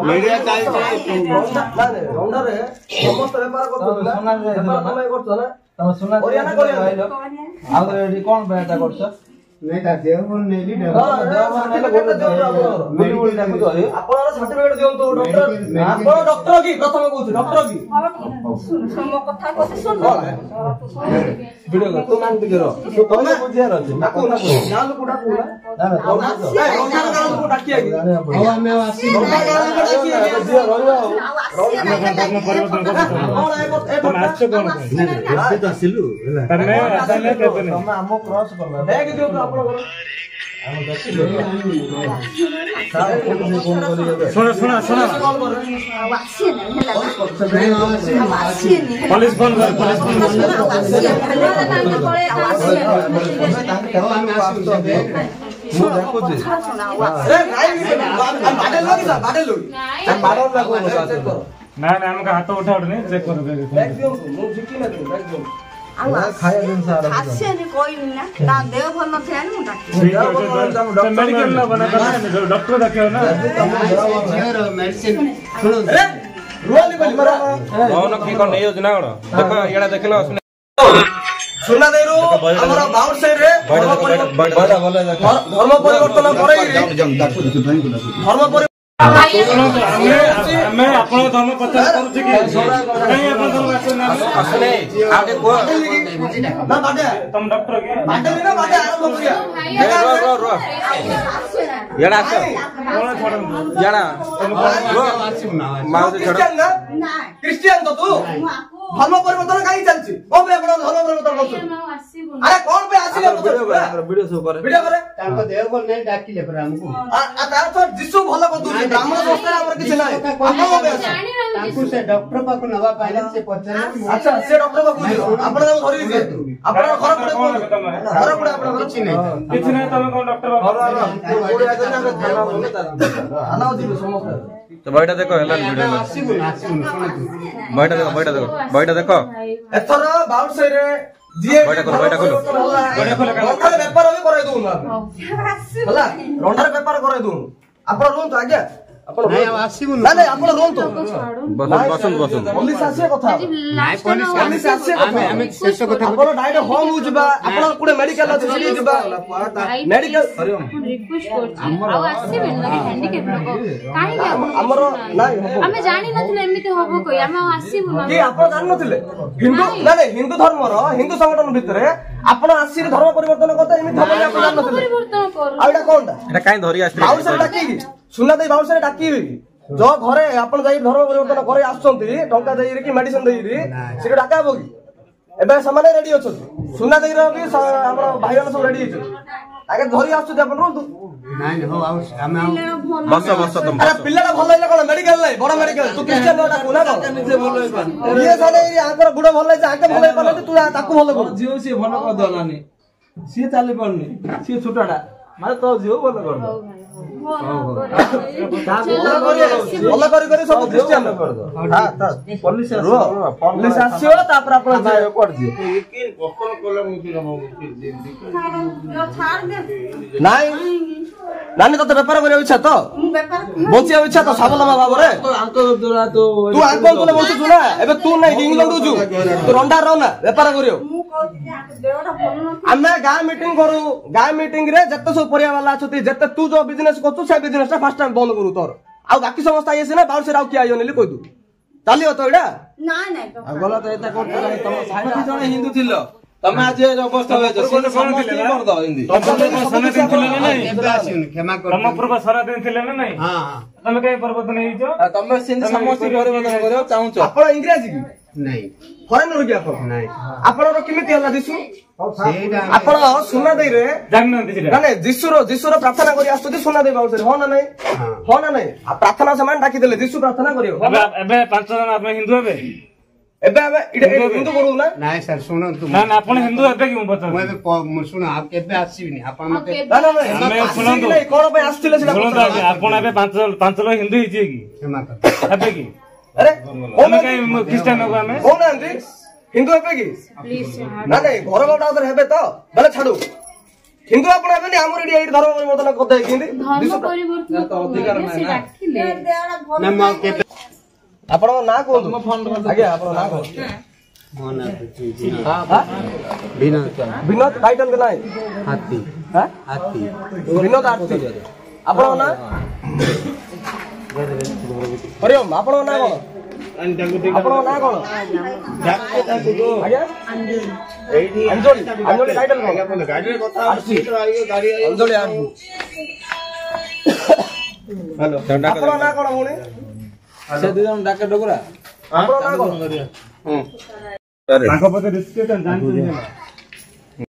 media चाहिए रोंडा रे समस्त व्यापार करतो ना व्यापार तमे करतो ना तमे सुना कोरियाना कोरिया आ कोन बेटा करछो नहीं था देवबल नेली देवबल नेले गोटे देवबल मेडिकल डाकु तो आपन सर्टिफिकेट दियौ तो डॉक्टर आपन डॉक्टर की प्रथम कहू डॉक्टर की सम कथा कथि सुन वीडियो तो मान दिरो तो तमे बुझियार अछि नाकु नाल कुडा कुडा रोंडा गाल को डाकिया की अब हमें आसी रोंडा गाल को डाकिया दियो रहियो रोंडा परिवर्तन करतो तमे आछो कोन एते तो सिलु तमे आसाले केते नै तमे हमो क्रॉस करबा बैग दियो तो आपण करो हम देखिलो सारे फोन करियो सुना सुना सुना वाक्सी नहीं पुलिस फोन कर हम आसी मु देखो जे ए नाही बाडे लोगी सा बाडे लोगी हम बाडो लागो चेक करो ना ना हमका हाथ उठा उठने चेक करो बैग दियो मु जिकी ना बैग दियो खाया दिन सारा हास्य ने कोई ना देवबल न थे न डॉक्टर मेडिकल ना बना कर डॉक्टर देखियो ना मेडिसिन सुनो अरे रोली बोली मरा कौन की कोन नै योजना कोन देखो एडा देखलो सुना देरो हमरा बाउर साइड रे बड़ा भले धर्म परिवर्तन करई रे धर्म मैं अपना धर्म प्रचार करू छी कि नहीं अपना धर्म असले आगे को ना बाटे तुम डॉक्टर के बाटे ना बाटे आरंभ करिया रो येडा से कोन छोड़ येडा मार छोड़ ना क्रिश्चियन तो तू धर्म परिवर्तन काई चलछि ओ बे अपना धर्म परिवर्तन करछु अरे कौन पे आसी वीडियो शो करे ताको देवबल नै डाकिले पर हमको आ तार तो जिसु भलो को दू ब्राह्मण संस्था हमर किछ नै आपन बे ताको से डॉक्टर पाको नवा पाइले से पछरे अच्छा से डॉक्टर पाको दियो आपन हम धरि दे आपन घर पड़े आपन किछ नै तमे कोन डॉक्टर पाको कोडी आगे ना आनाओ दिबे समस्त तो बैठा देखो हेला वीडियो आसीबु बैठा देखो एथर बाउट साइड रे जिए बैठा खोलो रोंडा व्यापार भी कराई दूं होला रोंडा व्यापार कराई दूं आपण रोन तो आगे आपण नहीं आसीबु ना नहीं आपण रोन तो बसन पुलिस आसे कथा नहीं पुलिस आसे कथा हम शेष कथा आपण डायरेक्ट होम हो जबा आपण कुडे मेडिकल अछि सिटी जबा मेडिकल रिक्वेस्ट करछि आ आसीबे ना हैंडीकैप लोग काहे हमरो नहीं हम जानि नथिले एमिते होबो कोई हम आसीबु ना कि आपण जानि नथिले हिंदू ना नहीं हिंदू धर्म रो हिंदू संगठन भितरे आपण आसी धर्म परिवर्तन करते एमिते होबो आपण जानि नथिले परिवर्तन कर आइडा कोनटा एटा काई धरि आस्ते बाउल से डाकी सुना दे बाउल से डाकी जो घरे आपण जाई धर्म परिवर्तन करे आछंती टंका देई रे कि मेडिसिन देई रे सिर डाकाबो कि एबे समाने रेडी अछो सुना देई रो कि हमर भाई सब रेडी छ आगे धरि आछो जे आपण रोंतु नाही हो हम बस तुम अरे पिल्लाटा भलो होइला कोन मेडिकल नै बड़ मेडिकल तू क्रिश्चियन नोटा कोना को निजे भलो होइबा ये साले आंकर गुड भलो होइछ आके भलो होइबा तू ताकू भलो कर जियो से भलो कर दलानी सी चाली पड़नी सी छोटाटा माने तो जियो भलो कर भलो करी सब क्रिश्चियन कर दो हां पुलिस आसियो तापर आपण जाय कर दियो लेकिन बकल कोले मुति नाही नानी तो व्यापार करे इच्छा तो बचिया इच्छा तो साबलमा भाबरे तू आगो बोले बसु ना एबे तू नै इंग्लैंड जु तू रंडा रह ना व्यापार करियो आमे गाय मीटिंग रे जत्ते सब परिया वाला छथि जत्ते तू जो बिजनेस करछु से बिजनेस फर्स्ट टाइम बंद करू तोर आ बाकी समस्त आइए से ना बाउल से राव की आइयो नेली कहि दू चलियो तो एडा ना तो गलत एता करत रही तुम साथी जने हिंदू थिलो तमे आज अवस्था होय छ कोन थिले ना कर दो हिंदी तमे सना दिन थिले ना नहीं एबे आसीन क्षमा कर तम पूर्व सना दिन थिले ना नहीं हां तमे कई परिवर्तन हेइ छ तमे सिन समस्त परिवर्तन करियो चाहू छ आपण इंग्लिश की नहीं फॉरेनर की आपण नहीं आपण रो किमिति हला दिसु आपण सुना दे रे जान दिसि ना नहीं जिसुरो प्रार्थना करी आस्तु सुना दे बाउल से हो ना नहीं आ प्रार्थना समान डाकी देले जिसु प्रार्थना करियो एबे 5 जन आपण हिंदू हेबे एबे हिंदू करू ना नहीं सर सुनो तुम ना आपण हिंदू हेबे कि बता मैं सुनो आप केबे आसीबिनी आपण मते ना मैं सुनो तो कोन पे आस्थिले सेला सुनो आपण एबे 5 लोग हिंदू हिची कि क्षमा कर हेबे कि अरे ओमे कई क्रिश्चियन हो हमें हो ना हिंदू हेबे कि प्लीज ना नहीं घर बाटा उधर हेबे तो बले छाडू हिंदू आपण आबेनी हमर एडी एडी धर्म परिवर्तन करते किंदी धर्म परिवर्तन तो अधिकार नाही ना आपण ना कोन आगे आपण ना कोन विनोद टाइटल के नाय हाथी हां हाथी विनोद हाथी आपण ना हरिओम आपण ना कोन आपण ना कोन आगे अंजोली अंजोली टाइटल कोन गाड़ी रे কথা सीटर आइयो गाड़ी आइयो अंजोली आडू हेलो आपण ना कोन मुनी से दुजन डाके डगुरा आपण ना कोन ताको पते डिस्कशन जानते